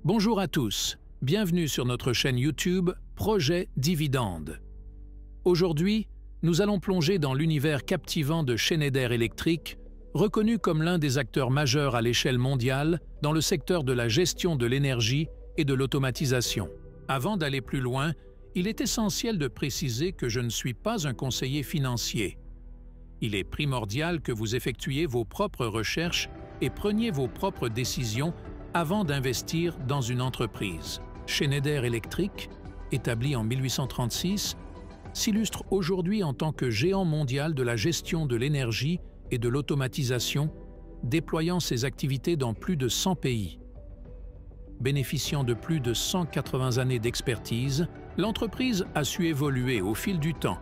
Bonjour à tous, bienvenue sur notre chaîne YouTube Projet Dividende. Aujourd'hui, nous allons plonger dans l'univers captivant de Schneider Electric, reconnu comme l'un des acteurs majeurs à l'échelle mondiale dans le secteur de la gestion de l'énergie et de l'automatisation. Avant d'aller plus loin, il est essentiel de préciser que je ne suis pas un conseiller financier. Il est primordial que vous effectuiez vos propres recherches et preniez vos propres décisions avant d'investir dans une entreprise. Schneider Electric, établi en 1836, s'illustre aujourd'hui en tant que géant mondial de la gestion de l'énergie et de l'automatisation, déployant ses activités dans plus de 100 pays. Bénéficiant de plus de 180 années d'expertise, l'entreprise a su évoluer au fil du temps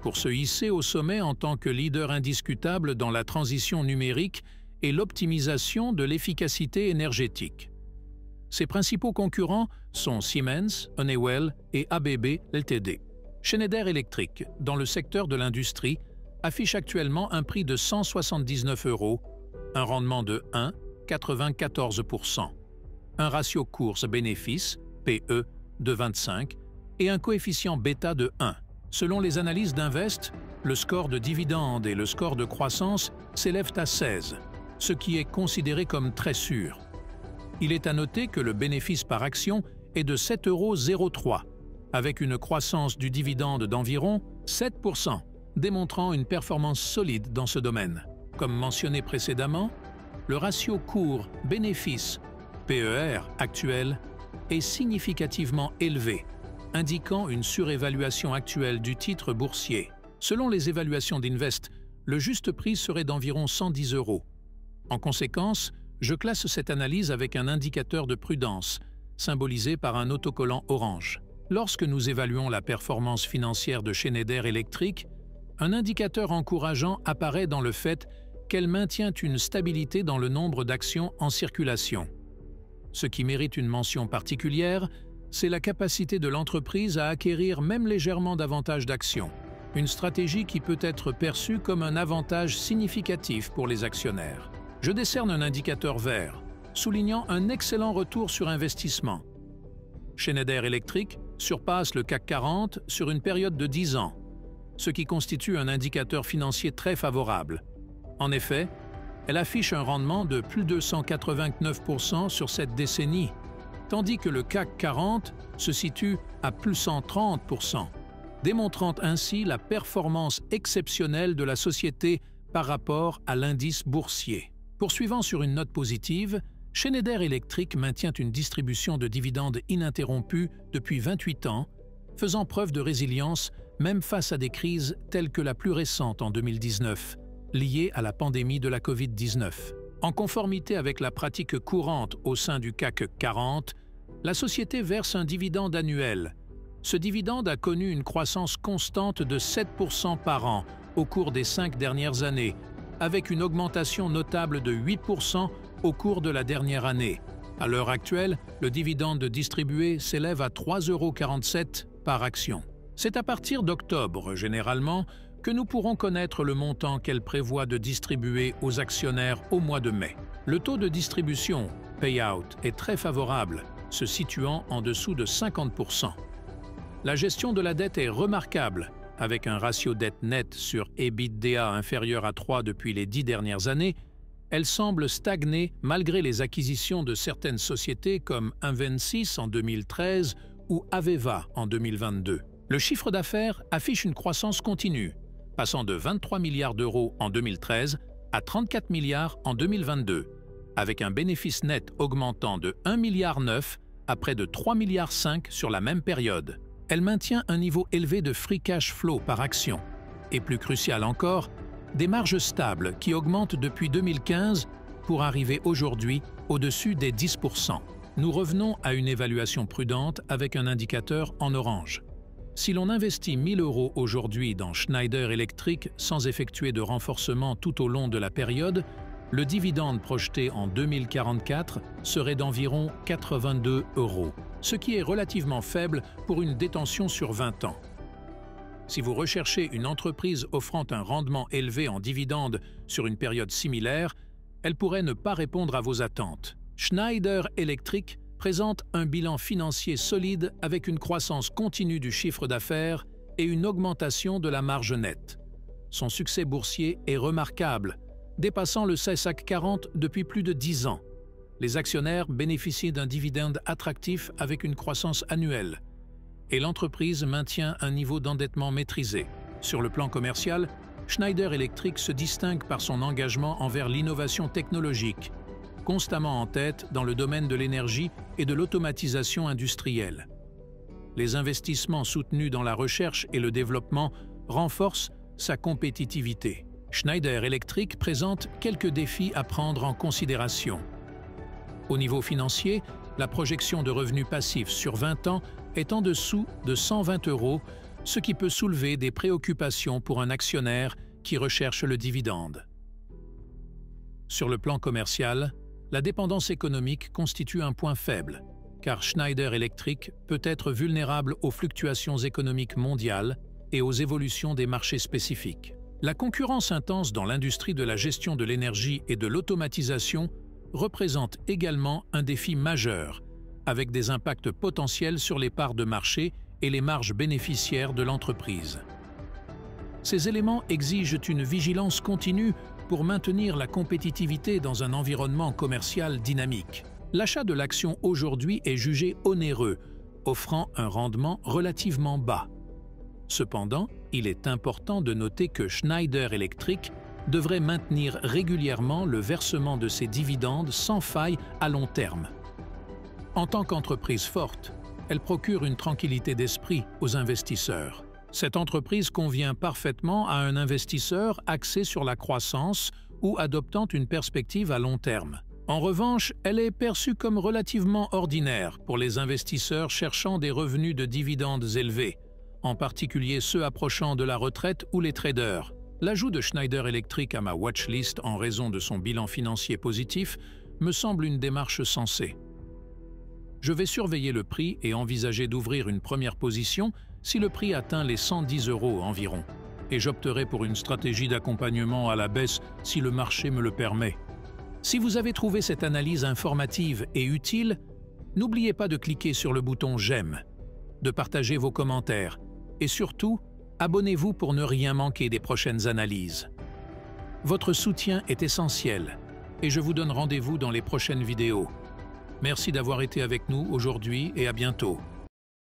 pour se hisser au sommet en tant que leader indiscutable dans la transition numérique et l'optimisation de l'efficacité énergétique. Ses principaux concurrents sont Siemens, Honeywell et ABB Ltd. Schneider Electric, dans le secteur de l'industrie, affiche actuellement un prix de 179 €, un rendement de 1,94%, un ratio course-bénéfice, PE, de 25 et un coefficient bêta de 1. Selon les analyses d'Invest, le score de dividende et le score de croissance s'élèvent à 16, ce qui est considéré comme très sûr. Il est à noter que le bénéfice par action est de 7,03 €, avec une croissance du dividende d'environ 7%, démontrant une performance solide dans ce domaine. Comme mentionné précédemment, le ratio cours-bénéfice, PER, actuel, est significativement élevé, indiquant une surévaluation actuelle du titre boursier. Selon les évaluations d'Invest, le juste prix serait d'environ 110 €. En conséquence, je classe cette analyse avec un indicateur de prudence, symbolisé par un autocollant orange. Lorsque nous évaluons la performance financière de Schneider Electric, un indicateur encourageant apparaît dans le fait qu'elle maintient une stabilité dans le nombre d'actions en circulation. Ce qui mérite une mention particulière, c'est la capacité de l'entreprise à acquérir même légèrement davantage d'actions, une stratégie qui peut être perçue comme un avantage significatif pour les actionnaires. Je décerne un indicateur vert, soulignant un excellent retour sur investissement. Schneider Electric surpasse le CAC 40 sur une période de 10 ans, ce qui constitue un indicateur financier très favorable. En effet, elle affiche un rendement de plus de 189% sur cette décennie, tandis que le CAC 40 se situe à plus 130%, démontrant ainsi la performance exceptionnelle de la société par rapport à l'indice boursier. Poursuivant sur une note positive, Schneider Electric maintient une distribution de dividendes ininterrompue depuis 28 ans, faisant preuve de résilience même face à des crises telles que la plus récente en 2019, liée à la pandémie de la Covid-19. En conformité avec la pratique courante au sein du CAC 40, la société verse un dividende annuel. Ce dividende a connu une croissance constante de 7% par an au cours des 5 dernières années, avec une augmentation notable de 8% au cours de la dernière année. À l'heure actuelle, le dividende distribué s'élève à 3,47 € par action. C'est à partir d'octobre, généralement, que nous pourrons connaître le montant qu'elle prévoit de distribuer aux actionnaires au mois de mai. Le taux de distribution, payout, est très favorable, se situant en dessous de 50%. La gestion de la dette est remarquable, avec un ratio dette nette sur EBITDA inférieur à 3 depuis les 10 dernières années. Elle semble stagner malgré les acquisitions de certaines sociétés comme Invensys en 2013 ou Aveva en 2022. Le chiffre d'affaires affiche une croissance continue, passant de 23 milliards d'euros en 2013 à 34 milliards en 2022, avec un bénéfice net augmentant de 1,9 milliard à près de 3,5 milliards sur la même période. Elle maintient un niveau élevé de free cash flow par action, et plus crucial encore, des marges stables qui augmentent depuis 2015 pour arriver aujourd'hui au-dessus des 10%. Nous revenons à une évaluation prudente avec un indicateur en orange. Si l'on investit 1 000 € aujourd'hui dans Schneider Electric sans effectuer de renforcement tout au long de la période, le dividende projeté en 2044 serait d'environ 82 €, ce qui est relativement faible pour une détention sur 20 ans. Si vous recherchez une entreprise offrant un rendement élevé en dividendes sur une période similaire, elle pourrait ne pas répondre à vos attentes. Schneider Electric présente un bilan financier solide avec une croissance continue du chiffre d'affaires et une augmentation de la marge nette. Son succès boursier est remarquable, dépassant le CAC 40 depuis plus de 10 ans. Les actionnaires bénéficient d'un dividende attractif avec une croissance annuelle. Et l'entreprise maintient un niveau d'endettement maîtrisé. Sur le plan commercial, Schneider Electric se distingue par son engagement envers l'innovation technologique, constamment en tête dans le domaine de l'énergie et de l'automatisation industrielle. Les investissements soutenus dans la recherche et le développement renforcent sa compétitivité. Schneider Electric présente quelques défis à prendre en considération. Au niveau financier, la projection de revenus passifs sur 20 ans est en dessous de 120 €, ce qui peut soulever des préoccupations pour un actionnaire qui recherche le dividende. Sur le plan commercial, la dépendance économique constitue un point faible, car Schneider Electric peut être vulnérable aux fluctuations économiques mondiales et aux évolutions des marchés spécifiques. La concurrence intense dans l'industrie de la gestion de l'énergie et de l'automatisation représente également un défi majeur, avec des impacts potentiels sur les parts de marché et les marges bénéficiaires de l'entreprise. Ces éléments exigent une vigilance continue pour maintenir la compétitivité dans un environnement commercial dynamique. L'achat de l'action aujourd'hui est jugé onéreux, offrant un rendement relativement bas. Cependant, il est important de noter que Schneider Electric devrait maintenir régulièrement le versement de ses dividendes sans faille à long terme. En tant qu'entreprise forte, elle procure une tranquillité d'esprit aux investisseurs. Cette entreprise convient parfaitement à un investisseur axé sur la croissance ou adoptant une perspective à long terme. En revanche, elle est perçue comme relativement ordinaire pour les investisseurs cherchant des revenus de dividendes élevés, en particulier ceux approchant de la retraite ou les traders. L'ajout de Schneider Electric à ma watchlist en raison de son bilan financier positif me semble une démarche sensée. Je vais surveiller le prix et envisager d'ouvrir une première position si le prix atteint les 110 € environ, et j'opterai pour une stratégie d'accompagnement à la baisse si le marché me le permet. Si vous avez trouvé cette analyse informative et utile, n'oubliez pas de cliquer sur le bouton « J'aime », de partager vos commentaires et surtout, abonnez-vous pour ne rien manquer des prochaines analyses. Votre soutien est essentiel et je vous donne rendez-vous dans les prochaines vidéos. Merci d'avoir été avec nous aujourd'hui et à bientôt.